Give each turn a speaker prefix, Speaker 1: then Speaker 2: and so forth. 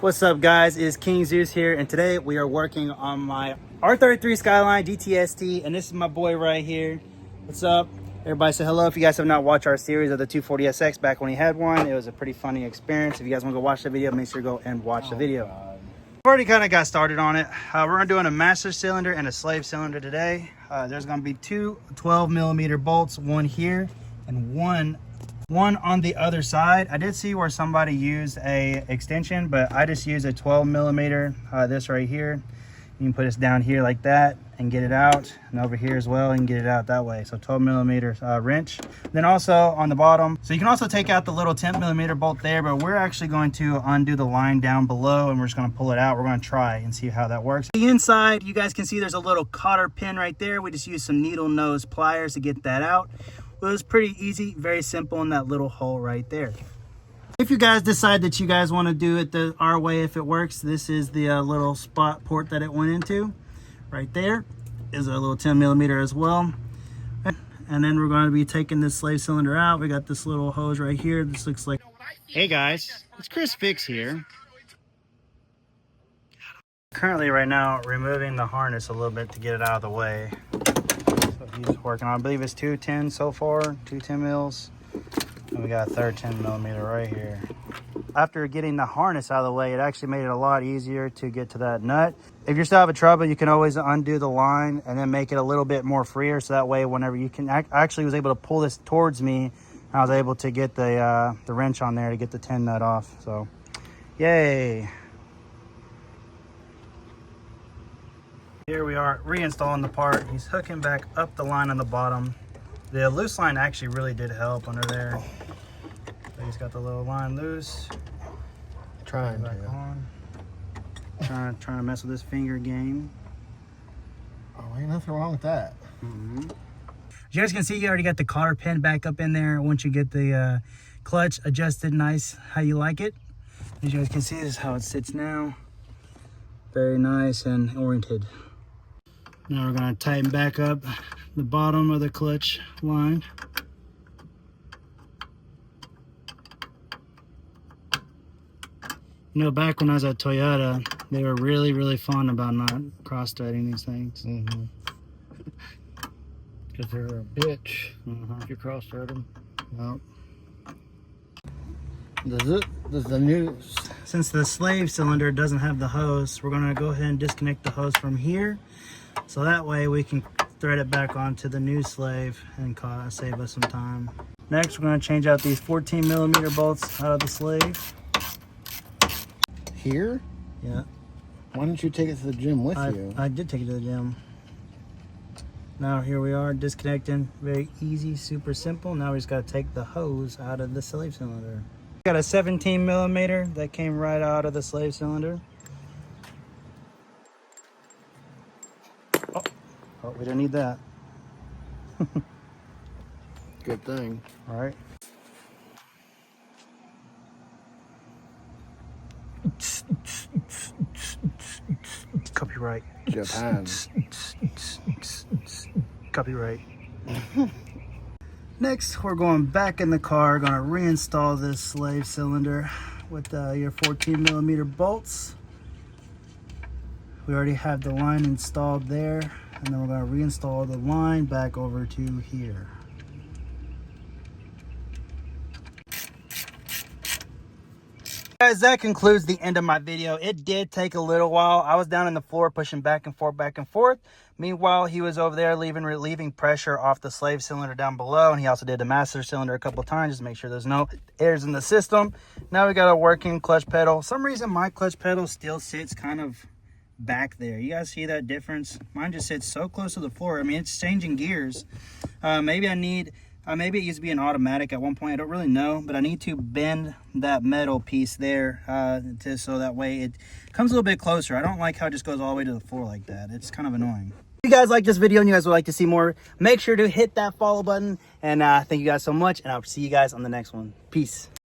Speaker 1: What's up, guys? It's King Zeus here, and today we are working on my R33 SKYLINE GTST, and this is my boy right here. What's up? Everybody say hello. If you guys have not watched our series of the 240SX back when he had one, it was a pretty funny experience. If you guys want to go watch the video, make sure to go and watch the video.
Speaker 2: God.
Speaker 1: I've already kind of got started on it. We're doing a master cylinder and a slave cylinder today. There's going to be two 12mm bolts, one here and one on the other side. I did see where somebody used a extension, but I just used a 12mm, this right here. You can put this down here like that and get it out, and over here as well, and get it out that way. So 12mm wrench. Then also on the bottom, so you can also take out the little 10mm bolt there, but we're actually going to undo the line down below and we're just going to pull it out. We're going to try and see how that works. The inside, you guys can see there's a little cotter pin right there. We just used some needle nose pliers to get that out. It was pretty easy, very simple in that little hole right there. If you guys decide that you guys want to do it our way, if it works, this is the little spot port that it went into. Right there is a little 10mm as well. And then we're going to be taking this slave cylinder out. We got this little hose right here. This looks like... Hey guys, it's Chris Fix here. Currently right now removing the harness a little bit to get it out of the way. He's working on, I believe it's 210 so far, 210 mils. And we got a third 10mm right here. After getting the harness out of the way, it actually made it a lot easier to get to that nut. If you're still having trouble, you can always undo the line and then make it a little bit more freer. So that way, whenever you can, I actually was able to pull this towards me. I was able to get the wrench on there to get the 10 nut off. So, yay. Here we are reinstalling the part. He's hooking back up the line on the bottom. The loose line actually really did help under there. So he's got the little line loose.
Speaker 2: Trying
Speaker 1: to mess with this finger game.
Speaker 2: Oh, ain't nothing wrong with that.
Speaker 1: As you guys can see, you already got the cotter pin back up in there. Once you get the clutch adjusted nice how you like it. As you guys can see, this is how it sits now. Very nice and oriented. Now we're going to tighten back up the bottom of the clutch line. You know, back when I was at Toyota, they were really fun about not cross-threading these things.
Speaker 2: Because they're a bitch if you cross-thread them.
Speaker 1: Well,
Speaker 2: Does the new...
Speaker 1: since the slave cylinder doesn't have the hose, we're going to go ahead and disconnect the hose from here. So that way we can thread it back onto the new slave and save us some time. Next, we're going to change out these 14mm bolts out of the slave.
Speaker 2: Here?
Speaker 1: Yeah.
Speaker 2: Why didn't you take it to the gym with you?
Speaker 1: I did take it to the gym. Now here we are disconnecting. Very easy, super simple. Now we just got to take the hose out of the slave cylinder. Got a 17mm that came right out of the slave cylinder. Oh, we didn't need that.
Speaker 2: Good thing.
Speaker 1: All right. Copyright.
Speaker 2: Japan.
Speaker 1: Copyright. Next, we're going back in the car. Going to reinstall this slave cylinder with your 14mm bolts. We already have the line installed there, and then we're going to reinstall the line back over to here. Guys, that concludes the end of my video. It did take a little while. I was down on the floor pushing back and forth. Meanwhile, he was over there relieving pressure off the slave cylinder down below, and he also did the master cylinder a couple of times just to make sure there's no airs in the system. Now we got a working clutch pedal. For some reason my clutch pedal still sits kind of back there. You guys see that difference? Mine just sits so close to the floor. I mean, it's changing gears. Maybe it used to be an automatic at one point. I don't really know, but I need to bend that metal piece there so that way it comes a little bit closer. I don't like how it just goes all the way to the floor like that. It's kind of annoying. If you guys like this video and you guys would like to see more, make sure to hit that follow button. And thank you guys so much, and I'll see you guys on the next one. Peace.